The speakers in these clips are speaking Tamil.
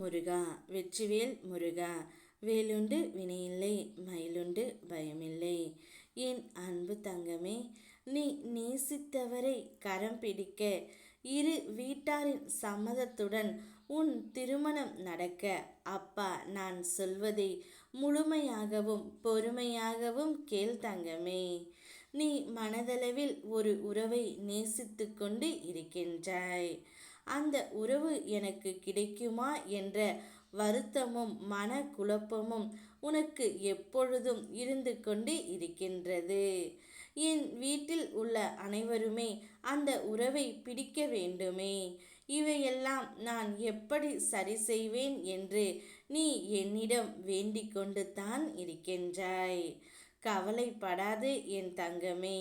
முருகா வெற்றிவேல் முருகா. வேலுண்டு வினையில்லை, மயிலுண்டு பயமில்லை. என் அன்பு தங்கமே, நீ நேசித்தவரை கரம் பிடிக்க, இரு வீட்டாரின் சம்மதத்துடன் உன் திருமணம் நடக்க, அப்பா நான் சொல்வதை முழுமையாகவும் பொறுமையாகவும் கேள் தங்கமே. நீ மனதளவில் ஒரு உறவை நேசித்து கொண்டு இருக்கின்றாய். அந்த உறவு எனக்கு கிடைக்குமா என்ற வருத்தமும் மன குழப்பமும் உனக்கு எப்பொழுதும் இருந்து கொண்டு இருக்கின்றது. என் வீட்டில் உள்ள அனைவருமே அந்த உறவை பிடிக்க வேண்டுமே. இவையெல்லாம் நான் எப்படி சரி செய்வேன் என்று நீ என்னிடம் வேண்டிக் கொண்டு தான் இருக்கின்றாய். கவலைப்படாது என் தங்கமே.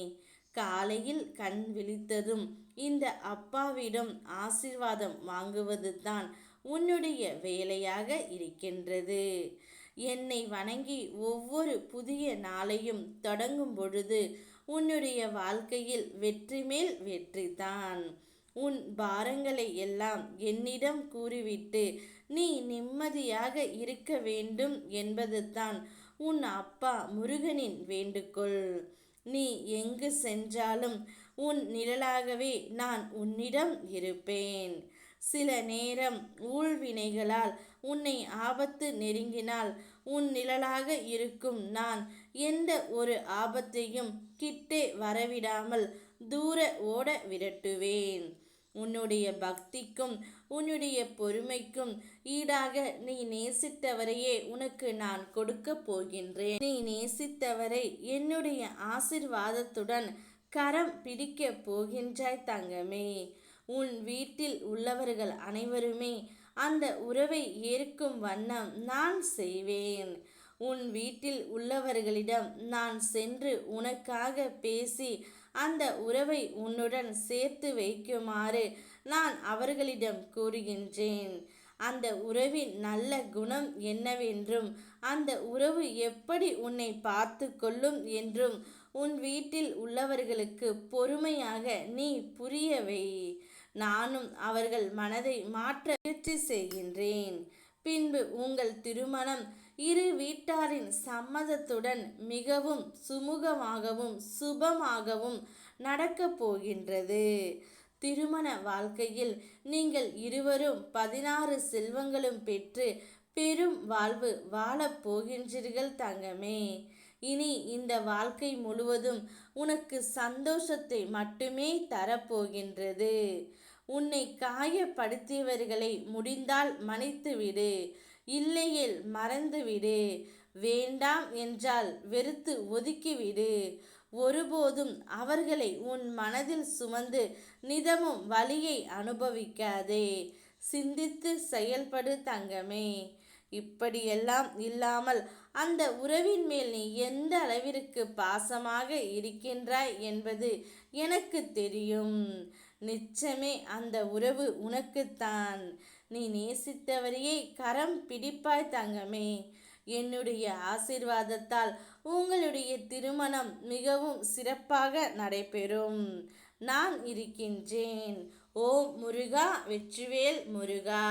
காலையில் கண் விழித்ததும் இந்த அப்பாவிடம் ஆசீர்வாதம் வாங்குவது தான் உன்னுடைய வேலையாக இருக்கின்றது. என்னை வணங்கி ஒவ்வொரு புதிய நாளையும் தொடங்கும் பொழுது உன்னுடைய வாழ்க்கையில் வெற்றி மேல் வெற்றி தான். உன் பாரங்களை எல்லாம் என்னிடம் கூறிவிட்டு நீ நிம்மதியாக இருக்க வேண்டும் என்பது தான் உன் அப்பா முருகனின் வேண்டுகோள். நீ எங்கு சென்றாலும் உன் நிழலாகவே நான் உன்னிடம் இருப்பேன். சில நேரம் ஊழ்வினைகளால் உன்னை ஆபத்து நெருங்கினால் உன் நிழலாக இருக்கும் நான் எந்த ஒரு ஆபத்தையும் கிட்டே வரவிடாமல் தூர ஓட விரட்டுவேன். உன்னுடைய பக்திக்கும் உன்னுடைய பொறுமைக்கும் ஈடாக நீ நேசித்தவரையே உனக்கு நான் கொடுக்க போகின்றேன். நீ நேசித்தவரை என்னுடைய ஆசிர்வாதத்துடன் கரம் பிடிக்க போகின்றாய் தங்கமே. உன் வீட்டில் உள்ளவர்கள் அனைவருமே அந்த உறவை ஏற்கும் வண்ணம் நான் செய்வேன். உன் வீட்டில் உள்ளவர்களிடம் நான் சென்று உனக்காக பேசி அந்த உறவை உன்னுடன் சேர்த்து வைக்குமாறு நான் அவர்களிடம் கூறுகின்றேன். அந்த உறவின் நல்ல குணம் என்னவென்றும் அந்த உறவு எப்படி உன்னை பார்த்து கொள்ளும் என்றும் உன் வீட்டில் உள்ளவர்களுக்கு பொறுமையாக நீ புரியவை. நானும் அவர்கள் மனதை மாற்ற முயற்சி செய்கின்றேன். பின்பு உங்கள் திருமணம் இரு வீட்டாரின் சம்மதத்துடன் மிகவும் சுமூகமாகவும் சுபமாகவும் நடக்கப் போகின்றது. திருமண வாழ்க்கையில் நீங்கள் இருவரும் 16 செல்வங்களும் பெற்று பெரும் வாழ்வு வாழப் போகின்றீர்கள் தங்கமே. இனி இந்த வாழ்க்கை முழுவதும் உனக்கு சந்தோஷத்தை மட்டுமே தரப்போகின்றது. உன்னை காயப்படுத்தியவர்களை முடிந்தால் மன்னித்துவிடு, இல்லையேல் மறந்துவிடு. வேண்டாம் என்றால் வெறுத்து ஒதுக்கிவிடு. ஒருபோதும் அவர்களை உன் மனதில் சுமந்து நிதமும் வலியை அனுபவிக்காதே. சிந்தித்து செயல்படு தங்கமே. இப்படியெல்லாம் இல்லாமல் அந்த உறவின் மேல் நீ எந்த அளவிற்கு பாசமாக இருக்கின்றாய் என்பது எனக்கு தெரியும். நிச்சயமே அந்த உறவு உனக்குத்தான். நீ நேசித்தவரையே கரம் பிடிப்பாய் தங்கமே. என்னுடைய ஆசீர்வாதத்தால் உங்களுடைய திருமணம் மிகவும் சிறப்பாக நடைபெறும். நான் இருக்கின்றேன். ஓம் முருகா வெற்றிவேல் முருகா.